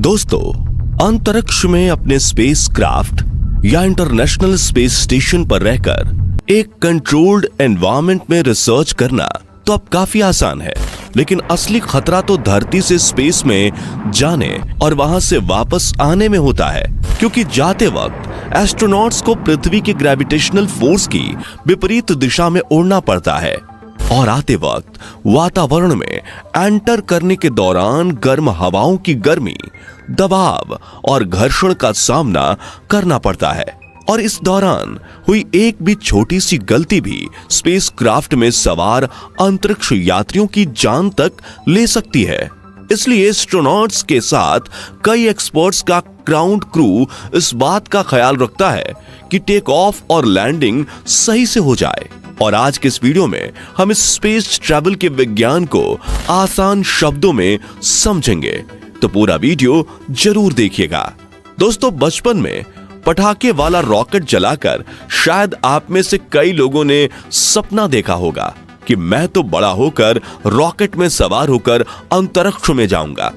दोस्तों, अंतरिक्ष में अपने स्पेसक्राफ्ट या इंटरनेशनल स्पेस स्टेशन पर रहकर एक कंट्रोल्ड एनवायरनमेंट में रिसर्च करना तो अब काफी आसान है, लेकिन असली खतरा तो धरती से स्पेस में जाने और वहां से वापस आने में होता है, क्योंकि जाते वक्त एस्ट्रोनॉट्स को पृथ्वी की ग्रेविटेशनल फोर्स की विपरीत दिशा में उड़ना पड़ता है और आते वक्त वातावरण में एंटर करने के दौरान गर्म हवाओं की गर्मी, दबाव और घर्षण का सामना करना पड़ता है। और इस दौरान हुई एक भी छोटी सी गलती भी स्पेसक्राफ्ट में सवार अंतरिक्ष यात्रियों की जान तक ले सकती है। इसलिए एस्ट्रोनॉट्स के साथ कई एक्सपर्ट्स का ग्राउंड क्रू इस बात का ख्याल रखता है कि टेक ऑफ और लैंडिंग सही से हो जाए। और आज के इस वीडियो में हम इस स्पेस ट्रैवल के विज्ञान को आसान शब्दों में समझेंगे, तो पूरा वीडियो जरूर देखिएगा। दोस्तों, बचपन में पटाखे वाला रॉकेट जलाकर शायद आप में से कई लोगों ने सपना देखा होगा कि मैं तो बड़ा होकर रॉकेट में सवार होकर अंतरिक्ष में जाऊंगा।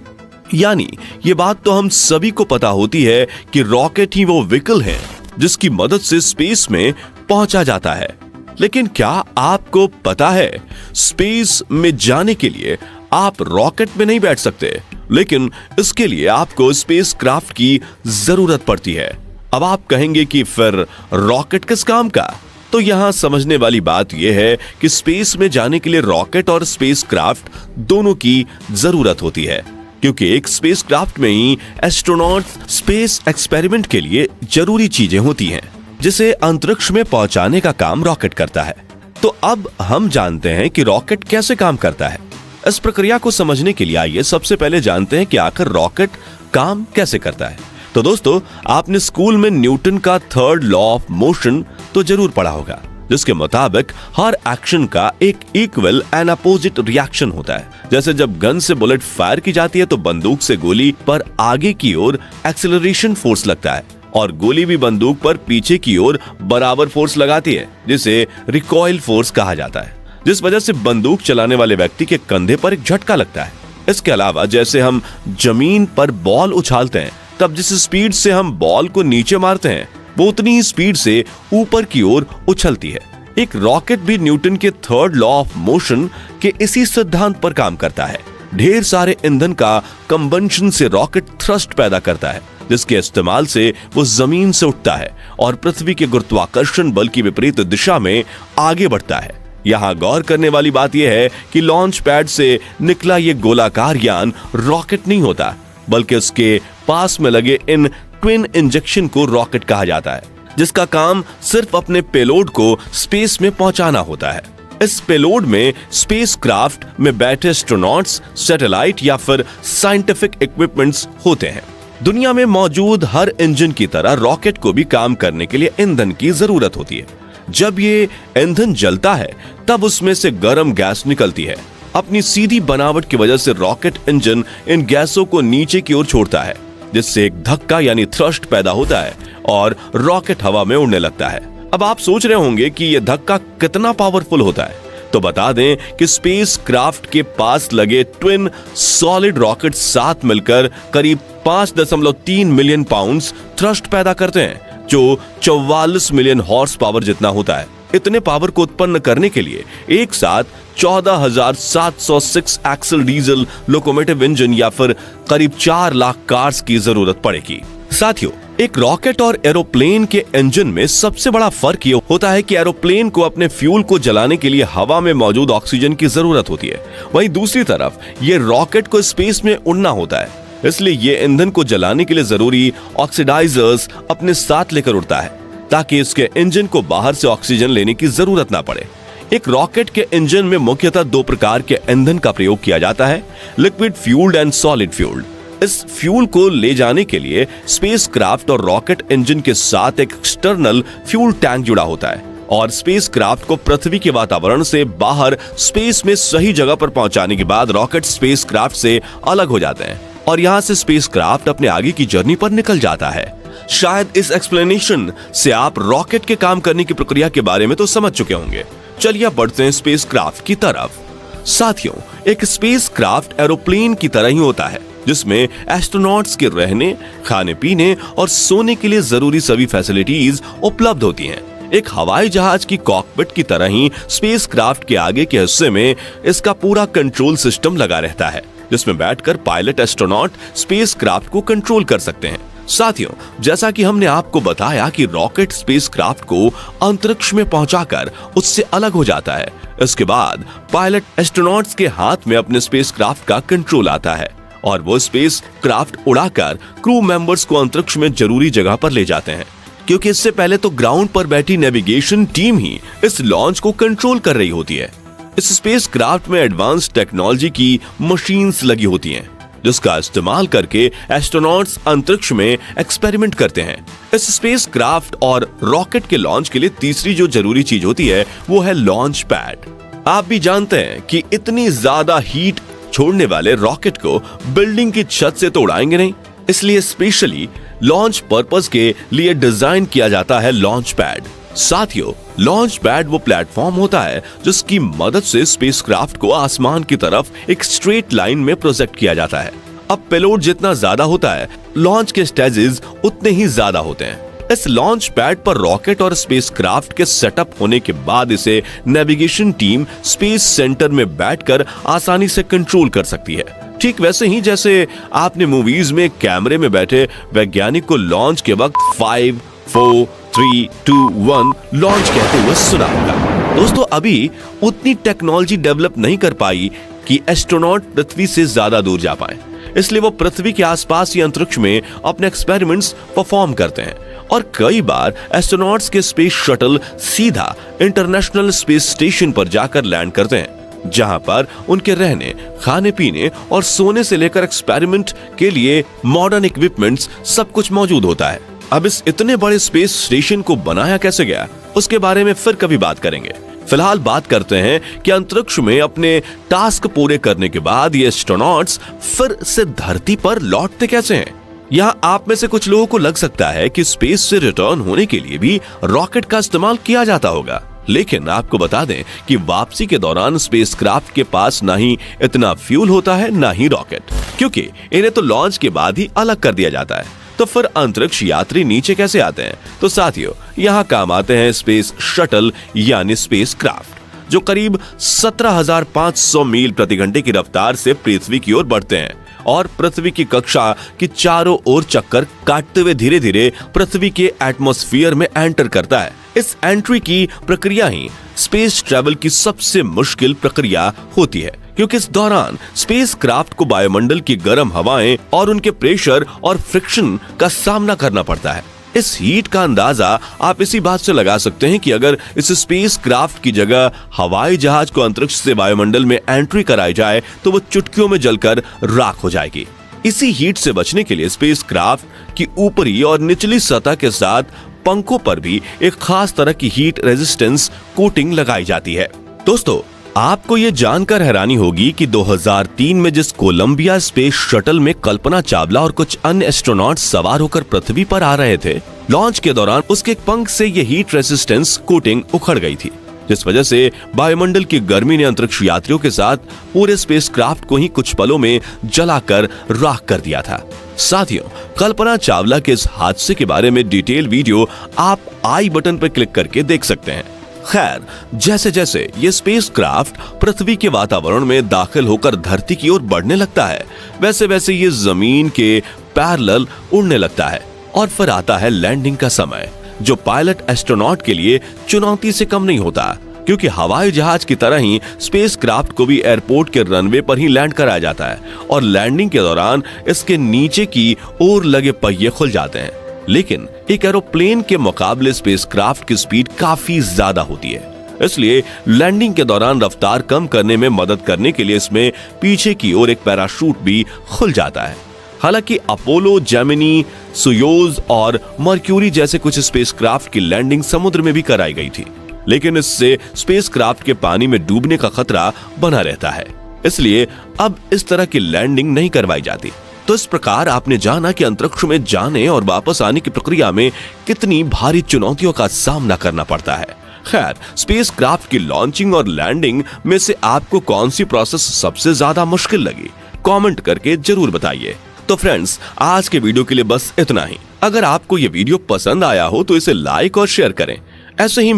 यानी ये बात तो हम सभी को पता होती है कि रॉकेट ही वो व्हीकल है जिसकी मदद से स्पेस में पहुंचा जाता है। लेकिन क्या आपको पता है, स्पेस में जाने के लिए आप रॉकेट में नहीं बैठ सकते, लेकिन इसके लिए आपको स्पेसक्राफ्ट की जरूरत पड़ती है। अब आप कहेंगे कि फिर रॉकेट किस काम का? तो यहां समझने वाली बात यह है कि स्पेस में जाने के लिए रॉकेट और स्पेसक्राफ्ट दोनों की जरूरत होती है, क्योंकि एक स्पेसक्राफ्ट में ही एस्ट्रोनॉट स्पेस एक्सपेरिमेंट के लिए जरूरी चीजें होती हैं, जिसे अंतरिक्ष में पहुंचाने का काम रॉकेट करता है। तो अब हम जानते हैं कि रॉकेट कैसे काम करता है। इस प्रक्रिया को समझने के लिए आइए सबसे पहले जानते हैं कि आखिर रॉकेट काम कैसे करता है। तो दोस्तों, आपने स्कूल में न्यूटन का थर्ड लॉ ऑफ मोशन तो जरूर पढ़ा होगा, जिसके मुताबिक हर एक्शन का एक इक्वल एंड अपोजिट रिएक्शन होता है। जैसे जब गन से बुलेट फायर की जाती है तो बंदूक से गोली पर आगे की ओर एक्सेलरेशन फोर्स लगता है और गोली भी बंदूक पर पीछे की ओर बराबर फोर्स लगाती है, जिसे रिकॉइल फोर्स कहा जाता है, जिस वजह से बंदूक चलाने वाले व्यक्ति के कंधे पर एक झटका लगता है। इसके अलावा जैसे हम जमीन पर बॉल उछालते हैं, तब जिस स्पीड से हम बॉल को नीचे मारते हैं वो उतनी ही स्पीड से ऊपर की ओर उछलती है। एक रॉकेट भी न्यूटन के थर्ड लॉ ऑफ मोशन के इसी सिद्धांत पर काम करता है। ढेर सारे ईंधन का कंबंशन से रॉकेट थ्रस्ट पैदा करता है, जिसके इस्तेमाल से वो जमीन से उठता है और पृथ्वी के गुरुत्वाकर्षण बल की विपरीत दिशा में आगे बढ़ता है। यहाँ गौर करने वाली बात यह है कि लॉन्च पैड से निकला ये गोलाकार यान रॉकेट नहीं होता, बल्कि उसके पास में लगे इन ट्विन इंजेक्शन को रॉकेट कहा जाता है, जिसका काम सिर्फ अपने पेलोड को स्पेस में पहुंचाना होता है। इस पेलोड में स्पेसक्राफ्ट में बैठे एस्ट्रोनॉट्स, सैटेलाइट या फिर साइंटिफिक इक्विपमेंट्स होते हैं। दुनिया में मौजूद हर इंजन की तरह रॉकेट को भी काम करने के लिए ईंधन की जरूरत होती है। जब ये ईंधन जलता है तब उसमें से गर्म गैस निकलती है। अपनी सीधी बनावट की वजह से रॉकेट इंजन इन गैसों को नीचे की ओर छोड़ता है, जिससे एक धक्का यानी थ्रस्ट पैदा होता है और रॉकेट हवा में उड़ने लगता है। अब आप सोच रहे होंगे कि यह धक्का कितना पावरफुल होता है, तो बता दें कि स्पेसक्राफ्ट के पास लगे ट्विन सॉलिड रॉकेट साथ मिलकर करीब 5.3 मिलियन पाउंड्स थ्रस्ट पैदा करते हैं, जो 44 मिलियन हॉर्स पावर जितना होता है। इतने पावर को उत्पन्न करने के लिए एक साथ 14,706 एक्सल डीजल लोकोमोटिव इंजन या फिर करीब 4 लाख कार्स की जरूरत पड़ेगी। साथियों, एक रॉकेट और एरोप्लेन के इंजन में सबसे बड़ा फर्क ये होता है कि एरोप्लेन को अपने फ्यूल को जलाने के लिए हवा में मौजूद ऑक्सीजन की जरूरत होती है, वहीं दूसरी तरफ ये रॉकेट को स्पेस में उड़ना होता है, इसलिए ये ईंधन को जलाने के लिए जरूरी ऑक्सीडाइजर्स अपने साथ लेकर उड़ता है, ताकि इसके इंजन को बाहर से ऑक्सीजन लेने की जरूरत ना पड़े। एक रॉकेट के इंजन में मुख्यतः 2 प्रकार के ईंधन का प्रयोग किया जाता है, liquid fuelled and solid fuelled. इस फ्यूल को ले जाने के लिए स्पेसक्राफ्ट और रॉकेट इंजन के साथ एक एक्सटर्नल फ्यूल टैंक जुड़ा होता है और स्पेसक्राफ्ट को पृथ्वी के वातावरण से बाहर स्पेस में सही जगह पर पहुंचाने के बाद रॉकेट स्पेसक्राफ्ट से अलग हो जाते हैं और यहां से स्पेसक्राफ्ट अपने आगे की जर्नी पर निकल जाता है। शायद इस एक्सप्लेनेशन से आप रॉकेट के काम करने की प्रक्रिया के बारे में तो समझ चुके होंगे। चलिए बढ़ते हैं स्पेसक्राफ्ट की तरफ। साथियों, एक स्पेसक्राफ्ट एरोप्लेन की तरह ही होता है। जिसमें एस्ट्रोनॉट्स के रहने, खाने पीने और सोने के लिए जरूरी सभी फैसिलिटीज उपलब्ध होती हैं। एक हवाई जहाज की कॉकपिट की तरह ही स्पेसक्राफ्ट के आगे के हिस्से में इसका पूरा कंट्रोल सिस्टम लगा रहता है, जिसमें बैठकर पायलट एस्ट्रोनॉट स्पेसक्राफ्ट को कंट्रोल कर सकते हैं। साथियों, जैसा कि हमने आपको बताया कि रॉकेट स्पेसक्राफ्ट को अंतरिक्ष में पहुंचाकर उससे अलग हो जाता है। इसके बाद पायलट एस्ट्रोनॉट्स के हाथ में अपने स्पेसक्राफ्ट का कंट्रोल आता है और वो स्पेसक्राफ्ट उड़ाकर क्रू मेंबर्स को अंतरिक्ष में जरूरी जगह पर ले जाते हैं, क्योंकि इससे पहले तो ग्राउंड पर बैठी नेविगेशन टीम ही इस लॉन्च को कंट्रोल कर रही होती है। इस स्पेसक्राफ्ट में एडवांस टेक्नोलॉजी की मशीन्स लगी होती हैं, जिसका इस्तेमाल करके एस्ट्रोनॉट्स अंतरिक्ष में एक्सपेरिमेंट करते हैं। इस स्पेसक्राफ्ट और रॉकेट के लॉन्च के लिए तीसरी जो जरूरी चीज होती है वो है लॉन्च पैड। आप भी जानते हैं कि इतनी ज्यादा हीट छोड़ने वाले रॉकेट को बिल्डिंग की छत से तो उड़ाएंगे नहीं, इसलिए स्पेशली लॉन्च पर्पस के लिए डिजाइन किया जाता है लॉन्च पैड। साथियों, लॉन्च पैड वो प्लेटफॉर्म होता है जिसकी मदद से स्पेसक्राफ्ट को आसमान की तरफ एक स्ट्रेट लाइन में प्रोजेक्ट किया जाता है। अब पेलोड जितना ज्यादा होता है, लॉन्च के स्टेजेस उतने ही ज्यादा होते हैं। इस लॉन्च पैड पर रॉकेट और स्पेसक्राफ्ट के सेटअप होने के बाद इसे नेविगेशन टीम स्पेस सेंटर में बैठकर आसानी से कंट्रोल कर सकती है। ठीक वैसे ही जैसे आपने मूवीज में कैमरे में बैठे वैज्ञानिक को लॉन्च के वक्त 5, 4, 3, 2, 1 लॉन्च कहते हुए सुना होगा। दोस्तों, अभी उतनी टेक्नोलॉजी डेवलप नहीं कर पाई कि एस्ट्रोनॉट पृथ्वी से ज्यादा दूर जा पाए, इसलिए वो पृथ्वी के आसपास ही अंतरिक्ष में अपने एक्सपेरिमेंट्स परफॉर्म करते हैं और कई बार एस्ट्रोनॉट्स के स्पेस शटल सीधा इंटरनेशनल स्पेस स्टेशन पर जाकर लैंड करते हैं, जहां पर उनके रहने, खाने पीने और सोने से लेकर एक्सपेरिमेंट के लिए मॉडर्न इक्विपमेंट्स सब कुछ मौजूद होता है। अब इस इतने बड़े स्पेस स्टेशन को बनाया कैसे गया, उसके बारे में फिर कभी बात करेंगे। फिलहाल बात करते हैं कि अंतरिक्ष में अपने टास्क पूरे करने के बाद ये एस्ट्रोनॉट्स फिर से धरती पर लौटते कैसे हैं। यहाँ आप में से कुछ लोगों को लग सकता है कि स्पेस से रिटर्न होने के लिए भी रॉकेट का इस्तेमाल किया जाता होगा, लेकिन आपको बता दें कि वापसी के दौरान स्पेसक्राफ्ट के पास ना ही इतना फ्यूल होता है ना ही रॉकेट, क्योंकि इन्हें तो लॉन्च के बाद ही अलग कर दिया जाता है। तो फिर अंतरिक्ष यात्री नीचे कैसे आते हैं? तो साथियों, यहाँ काम आते हैं स्पेस शटल यानी स्पेसक्राफ्ट, जो करीब 17,500 मील प्रति घंटे की रफ्तार से पृथ्वी की ओर बढ़ते हैं और पृथ्वी की कक्षा की चारों ओर चक्कर काटते हुए धीरे धीरे पृथ्वी के एटमॉस्फेयर में एंटर करता है। इस एंट्री की प्रक्रिया ही स्पेस ट्रैवल की सबसे मुश्किल प्रक्रिया होती है, क्योंकि इस दौरान स्पेसक्राफ्ट को वायुमंडल की गर्म हवाएं और उनके प्रेशर और फ्रिक्शन का सामना करना पड़ता है। इस हीट का अंदाजा आप इसी बात से लगा सकते हैं कि अगर इस स्पेसक्राफ्ट की जगह हवाई जहाज को अंतरिक्ष से वायुमंडल में एंट्री कराई जाए तो वो चुटकियों में जलकर राख हो जाएगी। इसी हीट से बचने के लिए स्पेसक्राफ्ट की ऊपरी और निचली सतह के साथ पंखों पर भी एक खास तरह की हीट रेजिस्टेंस कोटिंग लगाई जाती है। दोस्तों, आपको ये जानकर हैरानी होगी कि 2003 में जिस कोलंबिया स्पेस शटल में कल्पना चावला और कुछ अन्य एस्ट्रोनॉट्स सवार होकर पृथ्वी पर आ रहे थे, लॉन्च के दौरान उसके पंख से ये हीट रेजिस्टेंस कोटिंग उखड़ गई थी, जिस वजह से वायुमंडल की गर्मी ने अंतरिक्ष यात्रियों के साथ पूरे स्पेसक्राफ्ट को ही कुछ पलों में जलाकर राख कर दिया था। साथियों, कल्पना चावला के इस हादसे के बारे में डिटेल वीडियो आप आई बटन पर क्लिक करके देख सकते हैं। खैर, जैसे जैसे ये स्पेसक्राफ्ट पृथ्वी के वातावरण में दाखिल होकर धरती की ओर बढ़ने लगता है, वैसे वैसे ये जमीन के पैरेलल उड़ने लगता है और फिर आता है लैंडिंग का समय, जो पायलट एस्ट्रोनॉट के लिए चुनौती से कम नहीं होता, क्योंकि हवाई जहाज की तरह ही स्पेसक्राफ्ट को भी एयरपोर्ट के रनवे पर ही लैंड कराया जाता है और लैंडिंग के दौरान इसके नीचे की ओर लगे पहिए खुल जाते हैं। लेकिन एक एरोप्लेन के मुकाबले स्पेसक्राफ्ट की स्पीड काफी ज्यादा होती है, इसलिए लैंडिंग के दौरान रफ्तार कम करने में मदद करने के लिए इसमें पीछे की ओर एक पैराशूट भी खुल जाता है। हालांकि अपोलो, जेमिनी, सोयूज और मर्क्यूरी जैसे कुछ स्पेसक्राफ्ट की लैंडिंग समुद्र में भी कराई गई थी, लेकिन इससे स्पेसक्राफ्ट के पानी में डूबने का खतरा बना रहता है, इसलिए अब इस तरह की लैंडिंग नहीं करवाई जाती। तो इस प्रकार आपने जाना कि अंतरिक्ष में जाने और वापस आने की प्रक्रिया में कितनी भारी चुनौतियों का सामना करना पड़ता है। खैर, स्पेसक्राफ्ट की लॉन्चिंग और लैंडिंग में से आपको कौन सी प्रोसेस सबसे ज्यादा मुश्किल लगी? कमेंट करके जरूर बताइए। तो फ्रेंड्स, आज के वीडियो के लिए बस इतना ही। अगर आपको ये वीडियो पसंद आया हो तो इसे लाइक और शेयर करें। ऐसे ही